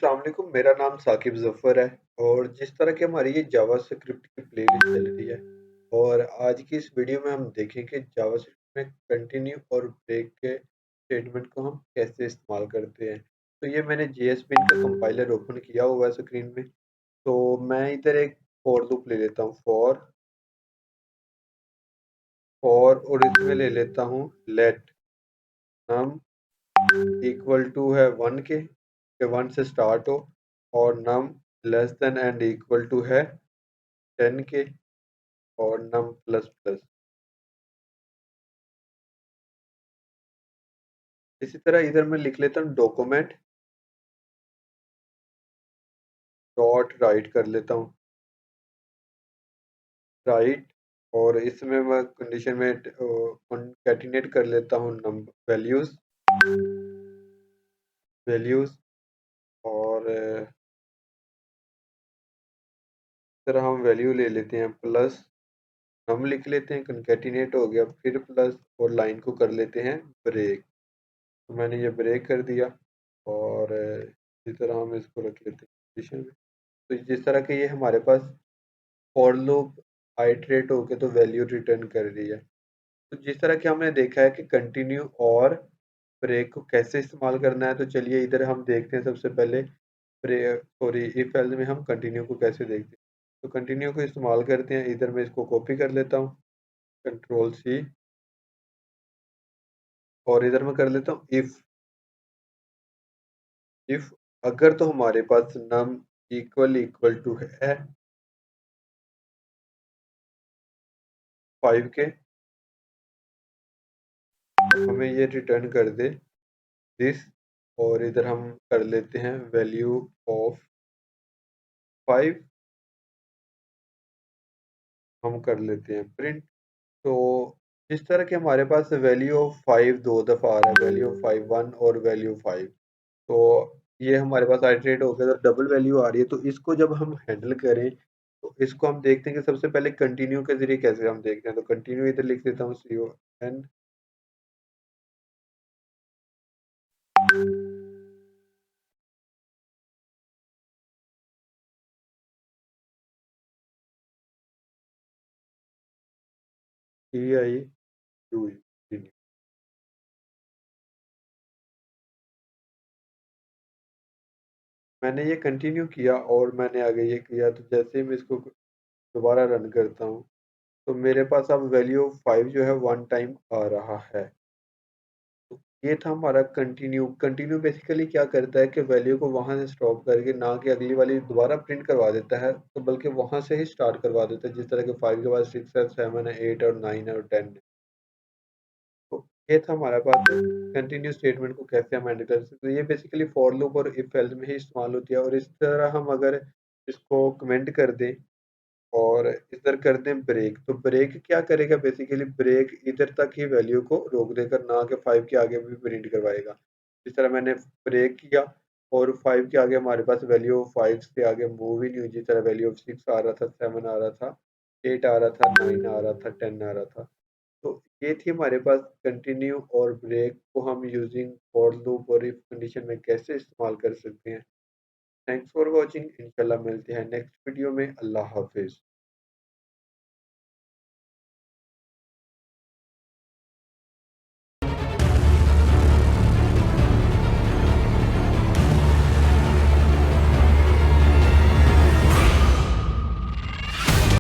अस्सलाम वालेकुम। मेरा नाम साकिब ज़फ़र है और जिस तरह की हमारी ये जावास्क्रिप्ट की प्लेलिस्ट चल रही है और आज की इस वीडियो में हम देखेंगे जावास्क्रिप्ट में कंटिन्यू और ब्रेक के स्टेटमेंट को हम कैसे इस्तेमाल करते हैं। तो ये मैंने जेएसपीन का कंपाइलर ओपन किया हुआ है स्क्रीन में। तो मैं इधर एक फॉर लूप ले लेता हूँ, फॉर और इसमें ले लेता हूँ लेट नम इक्वल टू है 1 के 1 से स्टार्ट हो और नम less than and equal to है 10 के और नम प्लस प्लस। इसी तरह इधर मैं लिख लेता हूँ डॉक्यूमेंट डॉट राइट कर लेता हूँ राइट। और इसमें मैं कंडीशन में कंकैटिनेट कर लेता हूँ नम वैल्यूज वैल्यूज और इस तरह हम वैल्यू ले लेते हैं प्लस नम लिख लेते हैं, कंकैटिनेट हो गया, फिर प्लस और लाइन को कर लेते हैं ब्रेक। तो मैंने ये ब्रेक कर दिया और इसी तरह हम इसको रख लेते हैं कंडीशन में। तो जिस तरह के ये हमारे पास फॉर लूप आइटरेट होके तो वैल्यू रिटर्न कर रही है। तो जिस तरह कि हमने देखा है कि कंटिन्यू और ब्रेक को कैसे इस्तेमाल करना है, तो चलिए इधर हम देखते हैं सबसे पहले सॉरी इफ एल्स में हम कंटिन्यू को कैसे देखते हैं। तो कंटिन्यू को इस्तेमाल करते हैं। इधर मैं इसको कॉपी कर लेता हूँ, कंट्रोल सी, और इधर मैं कर लेता हूँ इफ अगर तो हमारे पास नम इक्वल इक्वल टू है 5 के, तो हमें ये रिटर्न कर दे दिस। और इधर हम कर लेते हैं वैल्यू ऑफ 5, हम कर लेते हैं प्रिंट। तो जिस तरह के हमारे पास वैल्यू ऑफ 5 दो दफ़ा आ रहा है, वैल्यू ऑफ 5 1 और वैल्यू 5, तो ये हमारे पास आइटरेट हो गया, तो डबल वैल्यू आ रही है। तो इसको जब हम हैंडल करें तो इसको हम देखते हैं कि सबसे पहले कंटिन्यू के जरिए कैसे हम देखते हैं। तो कंटिन्यू इधर लिख देता हूँ CON TIUE। मैंने ये कंटिन्यू किया और मैंने आगे ये किया, तो जैसे ही मैं इसको दोबारा रन करता हूँ तो मेरे पास अब वैल्यू 5 जो है 1 टाइम आ रहा है। तो ये था हमारा कंटिन्यू। कंटिन्यू बेसिकली क्या करता है कि वैल्यू को वहां से स्टॉप करके ना कि अगली वाली दोबारा प्रिंट करवा देता है, तो बल्कि वहां से ही स्टार्ट करवा देता है। जिस तरह के 5 के बाद 6 है, 7 है, 8 और 9 है और 10 है। तो ये था हमारा पास कंटिन्यू स्टेटमेंट को कैसे हम हैंडल कर सकते हैं। तो ये बेसिकली फॉर लूप और इफ एल्स में ही इस्तेमाल होती है। और इस तरह हम अगर इसको कमेंट कर दें और इधर कर दें ब्रेक, तो ब्रेक क्या करेगा, बेसिकली ब्रेक इधर तक ही वैल्यू को रोक देकर ना कि 5 के आगे भी प्रिंट करवाएगा। जिस तरह मैंने ब्रेक किया और 5 के आगे हमारे पास वैल्यू 5 से आगे मूव ही नहीं हुई। जिस तरह वैल्यू ऑफ 6 आ रहा था, 7 आ रहा था, 8 आ रहा था, 9 आ रहा था, 10 आ रहा था। तो ये थी हमारे पास कंटिन्यू और ब्रेक को हम यूजिंग फॉर लूप और इफ कंडीशन में कैसे इस्तेमाल कर सकते हैं। Thanks for watching. इंशाल्लाह मिलते हैं नेक्स्ट वीडियो में। अल्लाह हाफिज।